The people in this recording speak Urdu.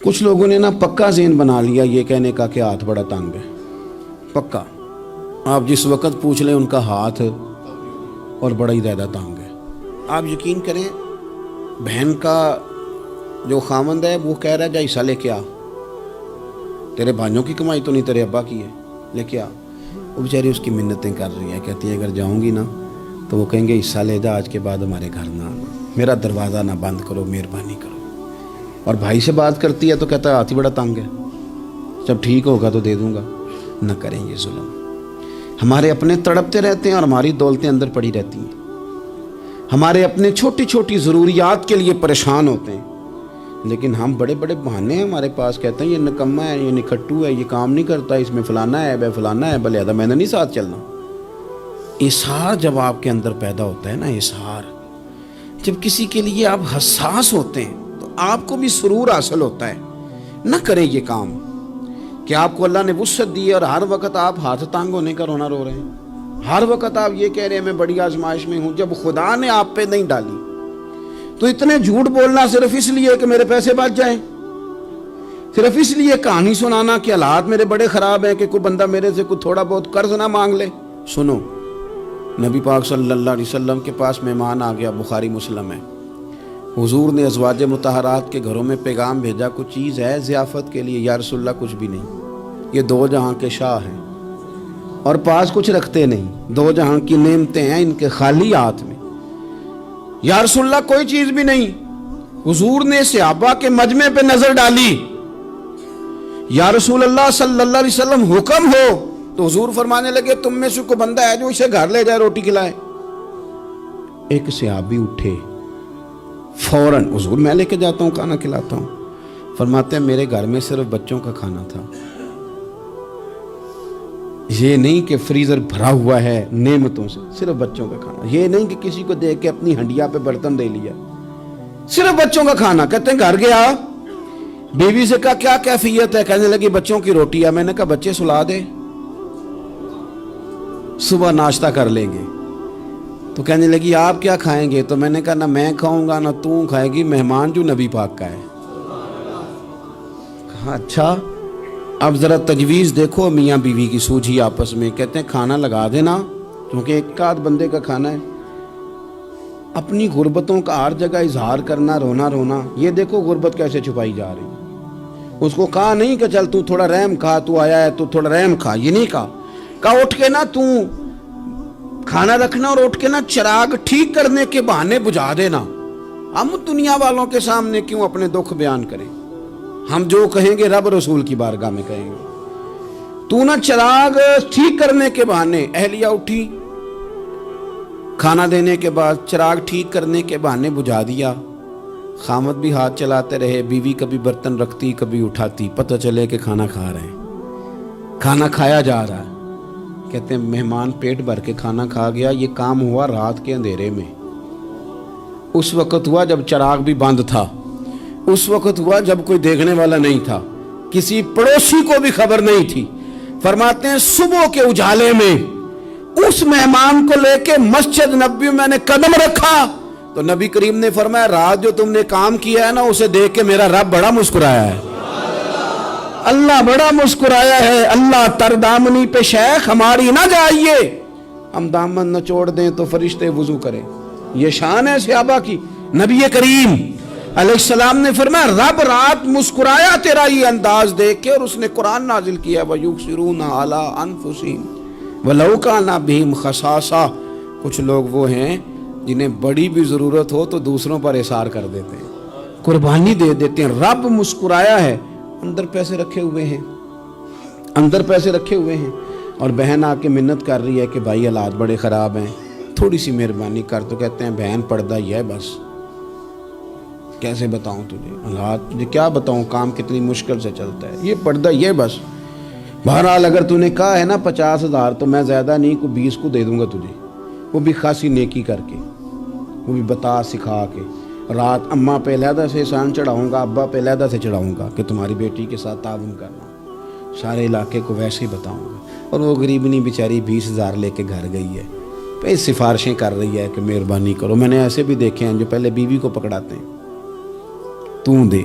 کچھ لوگوں نے نا پکا ذہن بنا لیا یہ کہنے کا کہ ہاتھ بڑا تنگ ہے، پکا۔ آپ جس وقت پوچھ لیں ان کا ہاتھ اور بڑا ہی زیادہ تنگ ہے۔ آپ یقین کریں، بہن کا جو خامند ہے وہ کہہ رہا ہے جا حصہ لے کے آ، تیرے بھائیوں کی کمائی تو نہیں، تیرے ابا کی ہے، لے کے آ۔ وہ بیچاری اس کی منتیں کر رہی ہے، کہتی ہے اگر جاؤں گی نا تو وہ کہیں گے حصہ لے جا، آج کے بعد ہمارے گھر نہ آنا، میرا دروازہ نہ بند کرو، مہربانی کرو۔ اور بھائی سے بات کرتی ہے تو کہتا ہے ہاتھ ہی بڑا تنگ ہے، جب ٹھیک ہوگا تو دے دوں گا۔ نہ کریں یہ ظلم۔ ہمارے اپنے تڑپتے رہتے ہیں اور ہماری دولتیں اندر پڑی رہتی ہیں، ہمارے اپنے چھوٹی چھوٹی ضروریات کے لیے پریشان ہوتے ہیں، لیکن ہم بڑے بڑے بہانے ہیں ہمارے پاس، کہتے ہیں یہ نکمہ ہے، یہ نکھٹو ہے، یہ کام نہیں کرتا، اس میں فلانا ہے، بے فلانا ہے، بلہذا میں نے نہیں ساتھ چلنا۔ اظہار جب آپ کے اندر پیدا ہوتا ہے نا، اظہار، جب کسی کے لیے آپ حساس ہوتے ہیں تو آپ کو بھی سرور حاصل ہوتا ہے۔ نہ کریں یہ کام کہ آپ کو اللہ نے وسعت دی ہے اور ہر وقت آپ ہاتھ تانگ ہونے کا رونا رو رہے ہیں، ہر وقت آپ یہ کہہ رہے ہیں میں بڑی آزمائش میں ہوں، جب خدا نے آپ پہ نہیں ڈالی۔ تو اتنے جھوٹ بولنا صرف اس لیے کہ میرے پیسے بچ جائیں، صرف اس لیے کہانی سنانا کہ حالات میرے بڑے خراب ہیں کہ کوئی بندہ میرے سے کوئی تھوڑا بہت قرض نہ مانگ لے۔ سنو، نبی پاک صلی اللہ علیہ وسلم کے پاس مہمان آ گیا، بخاری مسلم ہے، حضور نے ازواج مطہرات کے گھروں میں پیغام بھیجا کچھ چیز ہے ضیافت کے لیے، یا رسول اللہ کچھ بھی نہیں، یہ دو جہاں کے شاہ ہیں اور پاس کچھ رکھتے نہیں، دو جہاں کی نعمتیں ہیں ان کے خالی ہاتھ میں، یا رسول اللہ کوئی چیز بھی نہیں۔ حضور نے صحابہ کے مجمع پہ نظر ڈالی، یا رسول اللہ صلی اللہ علیہ وسلم حکم ہو، تو حضور فرمانے لگے تم میں سے کوئی بندہ ہے جو اسے گھر لے جائے روٹی کھلائے۔ ایک صحابی اٹھے فوراً، حضور میں لے کے جاتا ہوں کھانا کھلاتا ہوں۔ فرماتے ہیں میرے گھر میں صرف بچوں کا کھانا تھا، یہ نہیں کہ فریزر بھرا ہوا ہے نعمتوں سے، صرف بچوں کا کھانا، یہ نہیں کہ کسی کو دیکھ کے اپنی ہنڈیا پہ برتن دے لیا، صرف بچوں کا کھانا۔ کہتے ہیں گھر گیا، بیوی سے کہا کیا کیفیت ہے، کہنے لگی بچوں کی روٹی ہے۔ میں نے کہا بچے سلا دے، صبح ناشتہ کر لیں گے۔ تو کہنے لگی آپ کیا کھائیں گے؟ تو میں نے کہا نہ میں کھاؤں گا نہ تو کھائے گی، مہمان جو نبی پاک کا ہے۔ کہا اچھا، اب ذرا تجویز دیکھو میاں بیوی کی سوجھی آپس میں۔ کہتے ہیں کھانا لگا دینا، کیونکہ ایک آدھ بندے کا کھانا ہے۔ اپنی غربتوں کا ہر جگہ اظہار کرنا، رونا رونا، یہ دیکھو غربت کیسے چھپائی جا رہی۔ اس کو کہا نہیں کہ چل تو تھوڑا رحم کھا، تو آیا ہے تو تھوڑا رحم کھا، یہ نہیں کہا۔ کہا اٹھ کے نا تو کھانا رکھنا اور اٹھ کے نا چراغ ٹھیک کرنے کے بہانے بجھا دینا۔ ہم دنیا والوں کے سامنے کیوں اپنے دکھ بیان کریں؟ ہم جو کہیں گے رب رسول کی بارگاہ میں کہیں گے۔ تو نا چراغ ٹھیک کرنے کے بہانے، اہلیہ اٹھی، کھانا دینے کے بعد چراغ ٹھیک کرنے کے بہانے بجھا دیا۔ خامد بھی ہاتھ چلاتے رہے، بیوی کبھی برتن رکھتی کبھی اٹھاتی، پتہ چلے کہ کھانا کھا رہے ہیں، کھانا کھایا جا رہا ہے۔ کہتے ہیں مہمان پیٹ بھر کے کھانا کھا گیا۔ یہ کام ہوا رات کے اندھیرے میں، اس وقت ہوا جب چراغ بھی بند تھا، اس وقت ہوا جب کوئی دیکھنے والا نہیں تھا، کسی پڑوسی کو بھی خبر نہیں تھی۔ فرماتے ہیں صبح کے اجالے میں اس مہمان کو لے کے مسجد نبوی میں نے قدم رکھا تو نبی کریم نے فرمایا رات جو تم نے کام کیا ہے نا اسے دیکھ کے میرا رب بڑا مسکرایا ہے، اللہ بڑا مسکرایا ہے۔ اللہ تر دامنی پہ شیخ ہماری نہ جائیے، ہم دامن نہ چھوڑ دیں تو فرشتے وضو کریں۔ یہ شان ہے صحابہ کی۔ نبی کریم علیہ السلام نے فرمایا رب رات مسکرایا تیرا یہ انداز دیکھ کے، اور اس نے قرآن نازل کیا وَيُبْصِرُونَ عَلَىٰ أَنفُسِهِمْ وَلَوْ كَانَ بِهِمْ خَصَاصَةٌ۔ کچھ لوگ وہ ہیں جنہیں بڑی بھی ضرورت ہو تو دوسروں پر اثار کر دیتے ہیں، قربانی دے دیتے ہیں۔ رب مسکرایا ہے، اندر پیسے رکھے ہوئے ہیں، اندر پیسے رکھے ہوئے ہیں، اور بہن آ کے منت کر رہی ہے کہ بھائی حالات بڑے خراب ہیں، تھوڑی سی مہربانی کر۔ تو کہتے ہیں بہن پردہ ہی ہے بس، کیسے بتاؤں تجھے حالات، تجھے کیا بتاؤں کام کتنی مشکل سے چلتا ہے، یہ پردہ یہ بس۔ بہرحال اگر تو نے کہا ہے نا 50,000 تو میں زیادہ نہیں کوئی 20 کو دے دوں گا تجھے، وہ بھی خاصی نیکی کر کے، وہ بھی بتا سکھا کے۔ رات اماں پہ علیحدہ سے احسان چڑھاؤں گا، ابا پہ علیحدہ سے چڑھاؤں گا کہ تمہاری بیٹی کے ساتھ تعاون کرنا، سارے علاقے کو ویسے ہی بتاؤں گا۔ اور وہ غریبنی بیچاری 20,000 لے کے گھر گئی ہے، پہ سفارشیں کر رہی ہے کہ مہربانی کرو۔ میں نے ایسے بھی دیکھے ہیں جو پہلے بیوی کو پکڑاتے ہیں، تو دے